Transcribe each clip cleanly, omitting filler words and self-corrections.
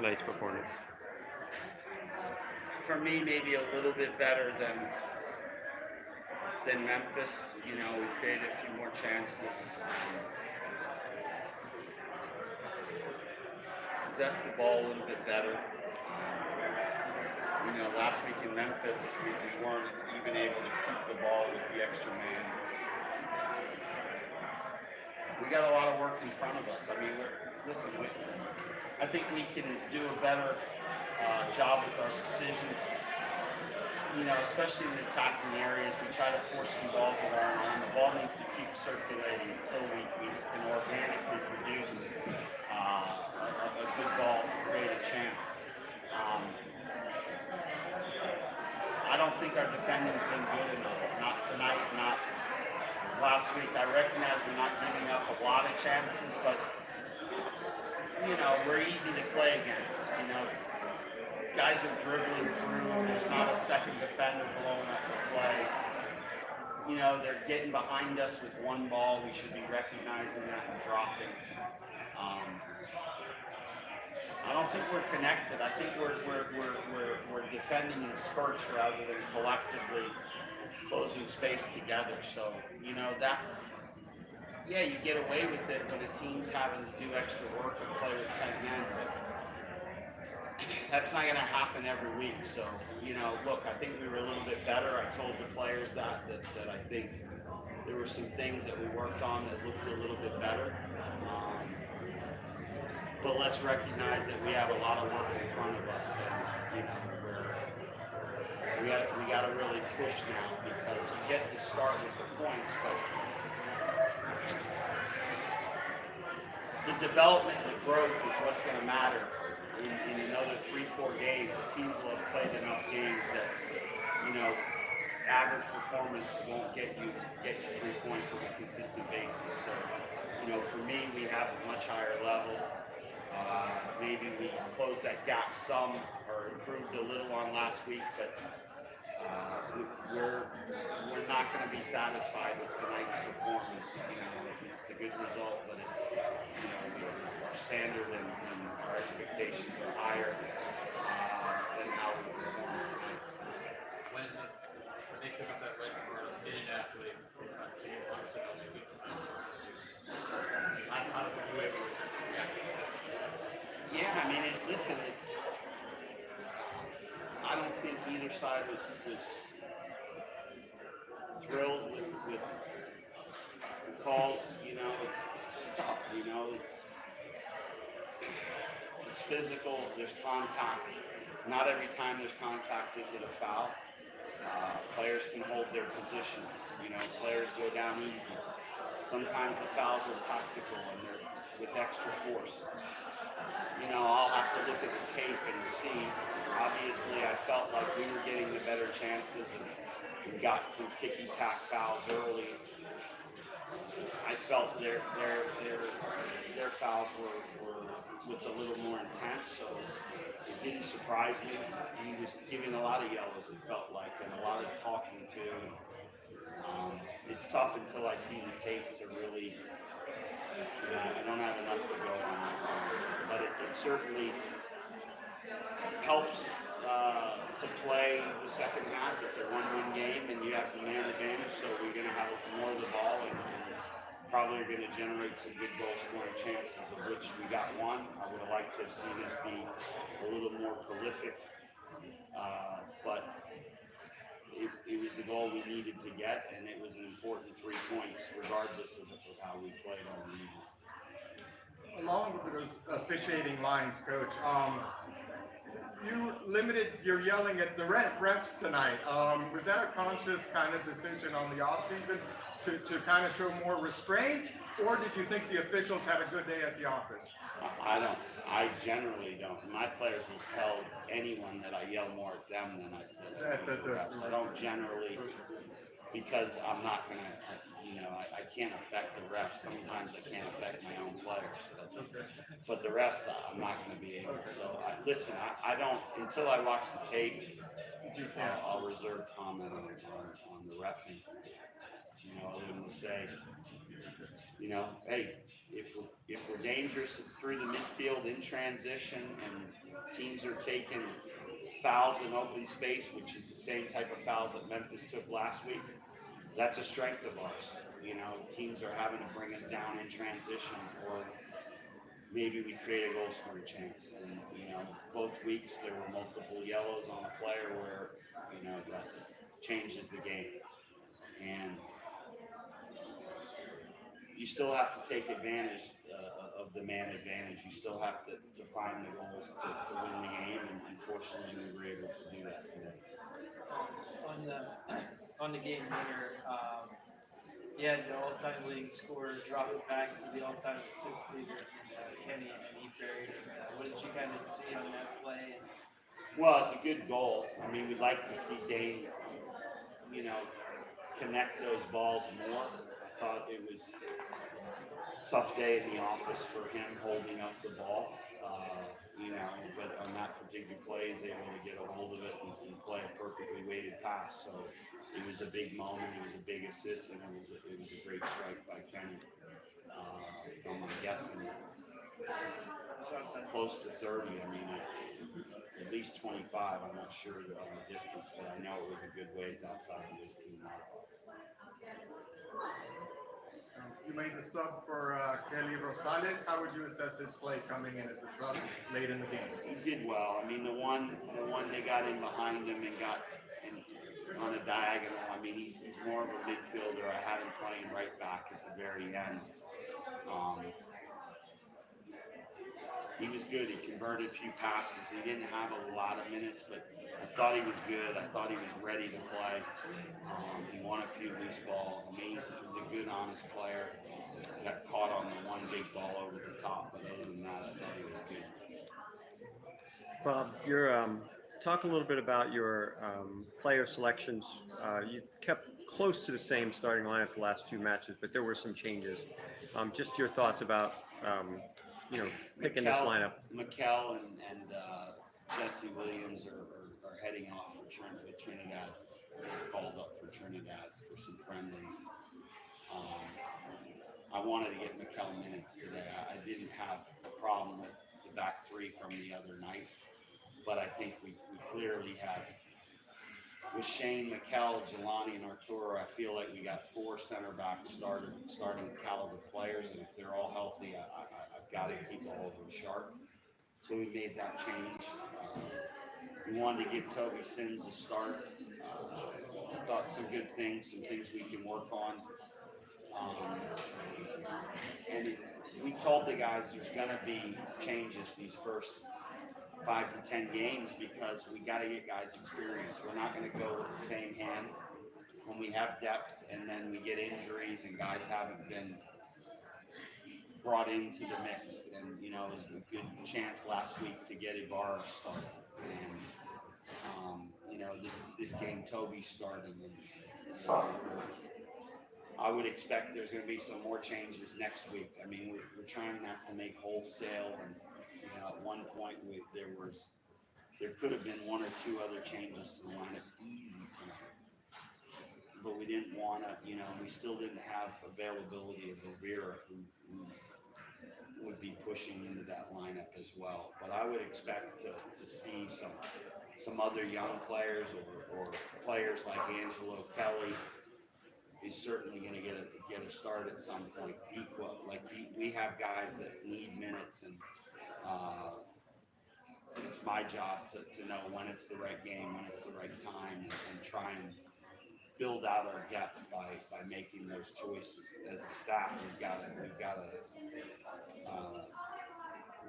tonight's performance? For me, maybe a little bit better than Memphis. You know, we created a few more chances. Possessed the ball a little bit better. You know, last week in Memphis, we weren't even able to keep the ball with the extra man. We got a lot of work in front of us. I mean, I think we can do a better job with our decisions. You know, especially in the attacking areas, we try to force some balls of our own. The ball needs to keep circulating until we can organically produce a good ball to create a chance. I don't think our defending's been good enough. Not tonight, not last week. I recognize we're not giving up a lot of chances, but, you know, we're easy to play against. You know, guys are dribbling through. There's not a second defender blowing up the play. You know, they're getting behind us with one ball. We should be recognizing that and dropping. I don't think we're connected. I think we're defending in spurts rather than collectively closing space together. So, you know, yeah, you get away with it when a team's having to do extra work and play with 10 men, but that's not going to happen every week. So, you know, look, I think we were a little bit better. I told the players that I think there were some things that we worked on that looked a little bit better. But let's recognize that we have a lot of work in front of us, and, you know, we got to really push now, because you get to start with the points, but the development, the growth is what's going to matter. In another 3-4 games, teams will have played enough games that, you know, average performance won't get you 3 points on a consistent basis. So, you know, for me, we have a much higher level. Maybe we closed that gap some or improved a little on last week, but we're not going to be satisfied with tonight's performance. You know, it's a good result, but it's, you know, our standard and our expectations are higher than how we performed tonight. When they pick up that red card, getting after it, how did you able to react? Yeah, I mean, I don't think either side was thrilled with the calls. You know, it's tough. You know, it's physical. There's contact. Not every time there's contact is it a foul. Players can hold their positions. You know, players go down easy. Sometimes the fouls are tactical and they're with extra force. You know, I'll have to look at the tape and see. Obviously, I felt like we were getting the better chances and we got some ticky-tack fouls early. I felt their fouls were with a little more intent, so it didn't surprise me. He was giving a lot of yellows, it felt like, and a lot of talking to. It's tough until I see the tape to really. I don't have enough to go on, but it certainly helps to play the second half. It's a 1-1 game, and you have the man advantage, so we're going to have more of the ball, and probably are going to generate some good goal-scoring chances, of which we got one. I would have liked to have seen us be a little more prolific, but it was the goal we needed to get, and it was an important 3 points, regardless of how we played all the evening. Along with those officiating lines, Coach, you limited your yelling at the refs tonight. Was that a conscious kind of decision on the offseason to kind of show more restraint, or did you think the officials had a good day at the office? I generally don't. My players will tell anyone that I yell more at them than at the refs. I don't generally, because I'm not going to, you know, I can't affect the refs. Sometimes I can't affect my own players. But the refs, I'm not going to be able to. So, listen, I don't, until I watch the tape, I'll reserve comment on the reffing. You know, other than to say, you know, hey, if we're dangerous through the midfield in transition and teams are taking fouls in open space, which is the same type of fouls that Memphis took last week, that's a strength of ours. You know, teams are having to bring us down in transition, or maybe we create a goal scoring chance. And, you know, both weeks there were multiple yellows on a player where, you know, that changes the game. And you still have to take advantage of the man advantage. You still have to find the goals to win the game, and unfortunately we were able to do that today. On the game winner, you had the all-time leading scorer drop it back to the all-time assist leader, Kenny, and he buried it. What did you kind of see on that play? Well, it's a good goal. I mean, we'd like to see Dane, you know, connect those balls more. I thought it was a tough day in the office for him holding up the ball, you know, but on that particular play, he's able to get a hold of it and play a perfectly weighted pass. So it was a big moment, it was a big assist, and it was a great strike by Kenny. I'm guessing close to 30. I mean, at least 25. I'm not sure on the distance, but I know it was a good ways outside of the 18 yard box. You made the sub for Kelly Rosales. How would you assess his play coming in as a sub late in the game? He did well. I mean, the one they got in behind him and got on a diagonal. I mean, he's more of a midfielder. I had him playing right back at the very end. He was good. He converted a few passes. He didn't have a lot of minutes, but I thought he was good. I thought he was ready to play. He won a few loose balls. I mean, he's a good, honest player. Got caught on the one big ball over the top, but other than that, I thought he was good. Bob, talk a little bit about your player selections. You kept close to the same starting lineup the last two matches, but there were some changes. Just your thoughts about picking this lineup. Mikel and Jesse Williams are heading off for Trinidad. They're called up for Trinidad for some friendlies. I wanted to get Mikel minutes today. I didn't have a problem with the back three from the other night, but I think we clearly have, with Shane, Mikel, Jelani, and Arturo, I feel like we got four center backs starting caliber players, and if they're all healthy, I've got to keep all of them sharp. So we made that change. We wanted to give Toby Sims a start. Thought some good things, some things we can work on. And we told the guys there's going to be changes these first 5 to 10 games because we got to get guys experience. We're not going to go with the same hand when we have depth and then we get injuries and guys haven't been brought into the mix. And, you know, it was a good chance last week to get Ibarra started. And, you know, this game Toby's starting. And, I would expect there's going to be some more changes next week. I mean, we're trying not to make wholesale, and you know, at one point there could have been one or two other changes to the lineup easy tonight, but we didn't want to. You know, we still didn't have availability of Rivera, who would be pushing into that lineup as well. But I would expect to see some other young players or players like Angelo Kelly. He's certainly going to get a start at some point. We have guys that need minutes, and it's my job to know when it's the right game, when it's the right time, and try and build out our depth by making those choices. As a staff, we've got to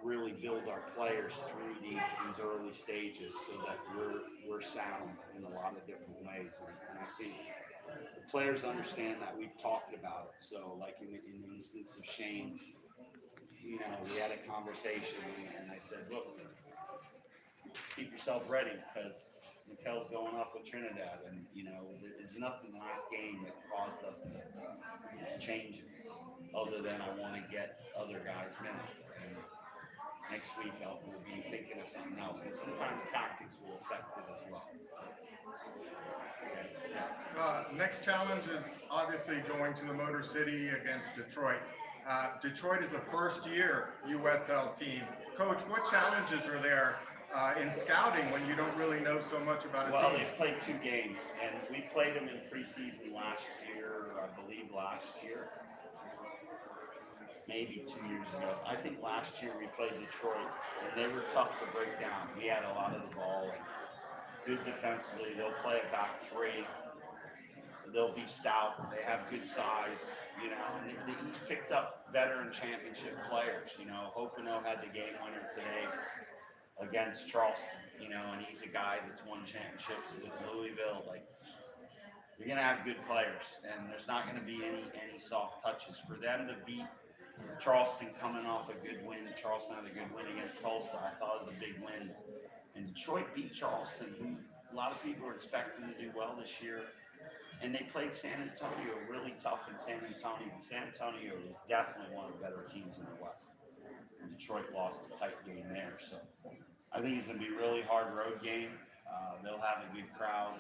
really build our players through these early stages so that we're sound in a lot of different ways, and I think the players understand that. We've talked about it. So, like in the instance of Shane, you know, we had a conversation, and I said, look, keep yourself ready because Mikel's going off with Trinidad, and you know, there's nothing in the last game that caused us to change it, other than I want to get other guys minutes. And next week we'll be thinking of something else, and sometimes tactics will affect it as well. Next challenge is obviously going to the Motor City against Detroit. Detroit is a first-year USL team. Coach, what challenges are there in scouting when you don't really know so much about a Well, team? they've played 2 games, and we played them in preseason last year, I believe last year. Maybe 2 years ago. I think last year we played Detroit, and they were tough to break down. We had a lot of the ball, good defensively. They'll play a back 3. They'll be stout. They have good size, you know. And they each picked up veteran championship players. You know, Hopino had the game winner today against Charleston. You know, and he's a guy that's won championships with Louisville. Like, you're gonna have good players, and there's not gonna be any soft touches for them to beat Charleston coming off a good win. Charleston had a good win against Tulsa. I thought it was a big win. And Detroit beat Charleston, who a lot of people are expecting to do well this year. And they played San Antonio really tough in San Antonio. And San Antonio is definitely one of the better teams in the West. And Detroit lost a tight game there. So I think it's going to be a really hard road game. They'll have a good crowd.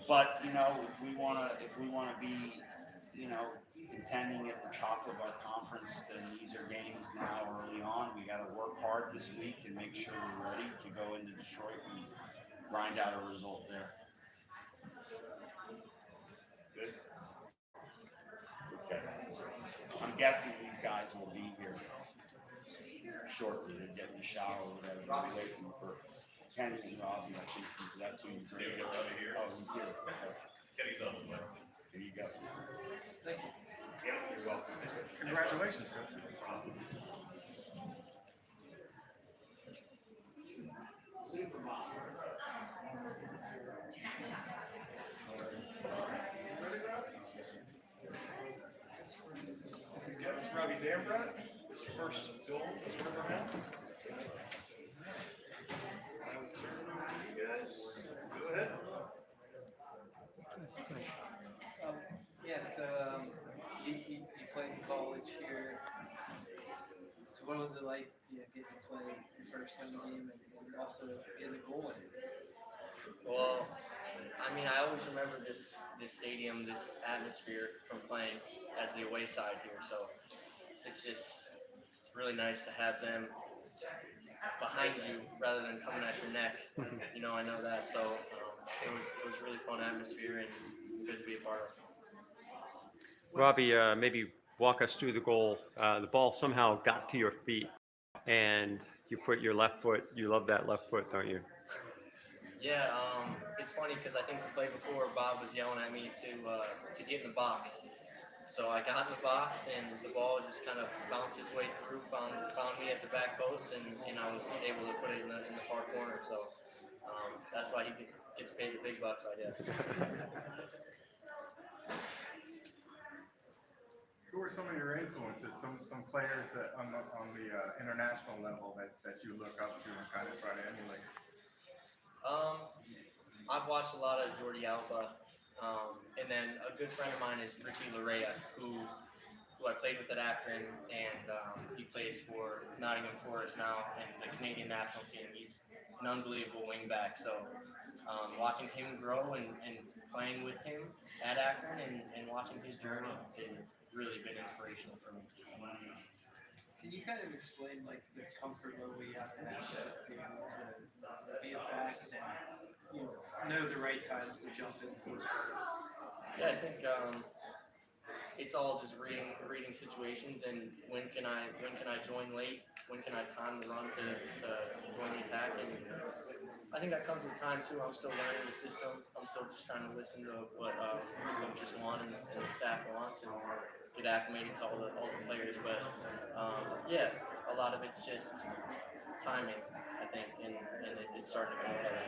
But, you know, if we want to be, you know, contending at the top of our conference, then these are games now early on. We got to work hard this week and make sure we're ready to go into Detroit and grind out a result there. Good. Okay. I'm guessing these guys will be here shortly. They're getting a shower or whatever. They're waiting for Kenny and Robbie. I think he's that team. Here we go, Robbie here. Oh, he's here. Kenny's on the way. Here you go. Thank you. Yeah, you're welcome. Congratulations, Coach. Robbie Zambrot, his first film as Riverhounds. I will turn it over to you guys. Go ahead. Yeah, so you played in college here. So what was it like, getting to play your first home game and also getting a goal in? Well, I mean, I always remember this stadium, this atmosphere from playing as the away side here. So it's really nice to have them behind you rather than coming at your neck. You know, I know that. So it was really fun atmosphere and good to be a part of. Robbie, maybe walk us through the goal. The ball somehow got to your feet, and you put your left foot. You love that left foot, don't you? Yeah, it's funny because I think the play before Bob was yelling at me to get in the box. So I got in the box and the ball just kind of bounced its way through, found me at the back post, and I was able to put it in the far corner. So that's why he gets paid the big bucks, I guess. Who are some of your influences? Some players that on the international level that you look up to and kind of try to emulate? I've watched a lot of Jordi Alba, and then a good friend of mine is Richie Larea, who I played with at Akron, and he plays for Nottingham Forest now and the Canadian national team. He's an unbelievable wingback. So watching him grow and playing with him at Akron and watching his journey, it's really been inspirational for me. Can you kind of explain like the comfort level you have to have to be able to be a back and know the right times to jump into it? Yeah, I think it's all just reading situations and when can I join late, when can I time the run to join the attack, and I think that comes with time too. I'm still learning the system. I'm still just trying to listen to what the coaches want and the staff wants and get acclimated to all the players. But yeah, a lot of it's just timing, I think, and it's starting to come together.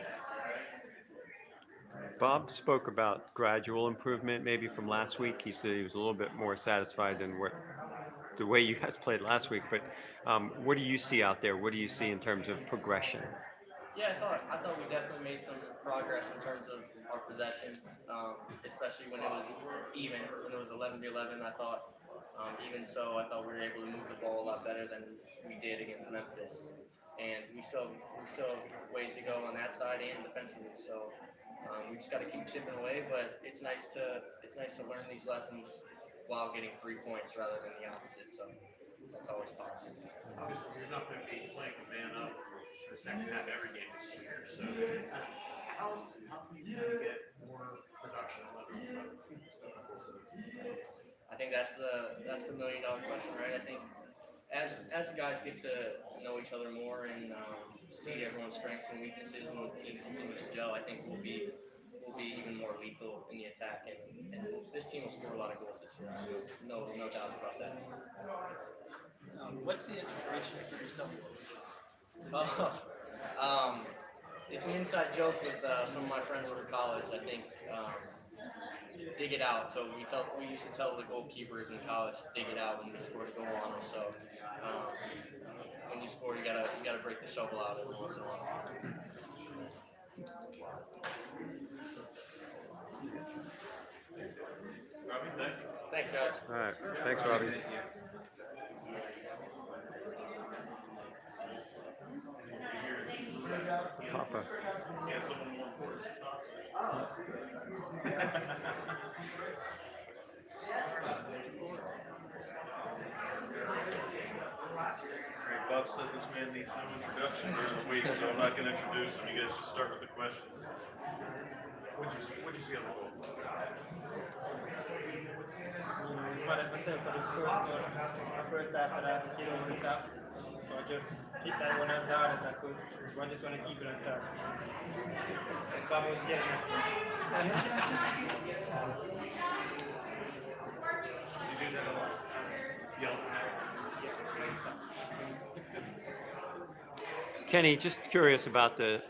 Bob spoke about gradual improvement, maybe from last week. He said he was a little bit more satisfied than the way you guys played last week. But what do you see out there? What do you see in terms of progression? Yeah, I thought we definitely made some progress in terms of our possession, especially when it was even. When it was 11-11, I thought even so, I thought we were able to move the ball a lot better than we did against Memphis. And we still have ways to go on that side and defensively. So we just got to keep chipping away. But it's nice to learn these lessons while getting 3 points rather than the opposite. So that's always positive. Obviously, you're not going to be playing a man up in the second half every game this year. So how can you kind of get more production on that? I think that's the $1,000,000 question, right? I think as the guys get to know each other more and see everyone's strengths and weaknesses, and the team continues to gel, I think we'll be even more lethal in the attack, and this team will score a lot of goals this year. No doubts about that. What's the inspiration for your self-motivation? It's an inside joke with some of my friends from college. I think dig it out. So we used to tell the goalkeepers in college, dig it out when they scored a goal on them. So when you score, you gotta break the shovel out every once in a while. Robbie, thank you. Thanks, guys. All right. Thanks, Robbie. Papa. Yeah, someone more important to talk Bob said this man needs no introduction during the week, so I'm not going to introduce him. You guys just start with the questions. What'd you see on the goal? Wanted myself for the first half of that, look up. So I just hit that one as hard as I could. I just want to keep it on top. And Bob was getting it. You do that a lot. Yell. Kenny, just curious about the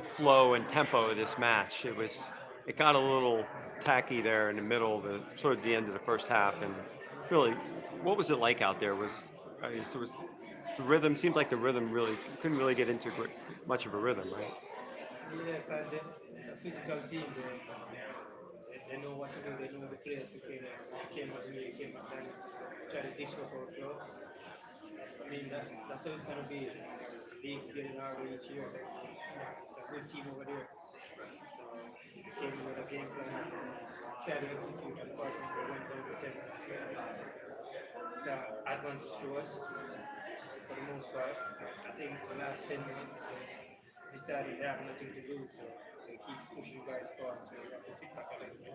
flow and tempo of this match. It got a little tacky there in the middle, toward the end of the first half, and really, what was it like out there? The rhythm seemed like the rhythm really couldn't really get into much of a rhythm, right? Yeah, because it's a physical team. They know what to do. They know the players to play next. They came as me, came as them, try to disrupt our flow. I mean, that's how it's going to be. League's getting harder each year. It's a good team over there. So we came with a game plan and tried to execute. Unfortunately, they went down to 10 minutes. So it's an advantage to us for the most part. I think the last 10 minutes they decided they have nothing to do, so they keep pushing guys forward. So we have to sit back a little bit,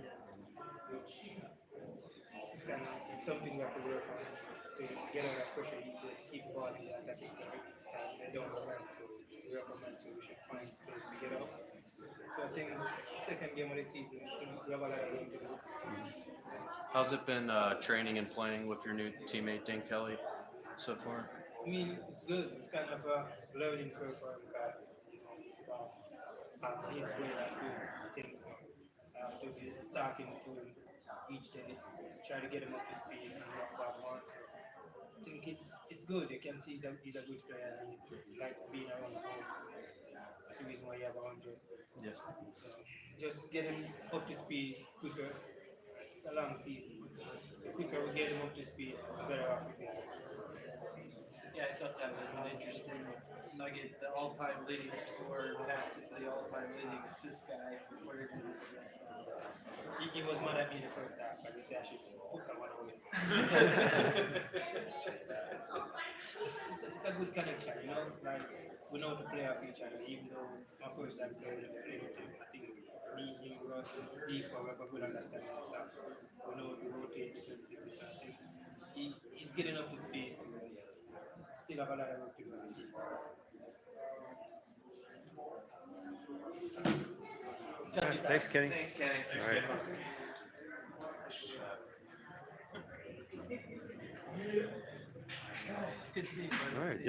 which is kind of something we have to work on to get under pressure easier to keep the ball in the attacking third, because they don't have man, so we recommend, so we should find space to get out. So I think second game of the season, I think we have a lot of room to do. How's it been training and playing with your new teammate Dane Kelly so far? I mean, it's good. It's kind of a learning curve for him, because he's way of doing things. So I have to be talking to him each day, try to get him up to speed and what Bob wants. So I think it's good. You can see he's a good player and he likes being around the ball. So that's the reason why you have 100. Yes. So just get him up to speed quicker. It's a long season. The quicker we get him up to speed, the better off we get. Yeah, I thought that was an interesting nugget. The all-time leading scorer passed it to the all-time leading assist guy before he did it. He was mad at me the first half, but he said I should put that one away. It's a good connection, you know, like we know to play off each other, even though my first time playing with him, I think me, him, Ross, deep, we have a good understanding of that. We know to rotate defensively, so I think he's getting up to speed. Still have a lot of work to do as a team. Thanks, Kenny. Thanks, Kenny. All right. Good to see you, buddy. All right.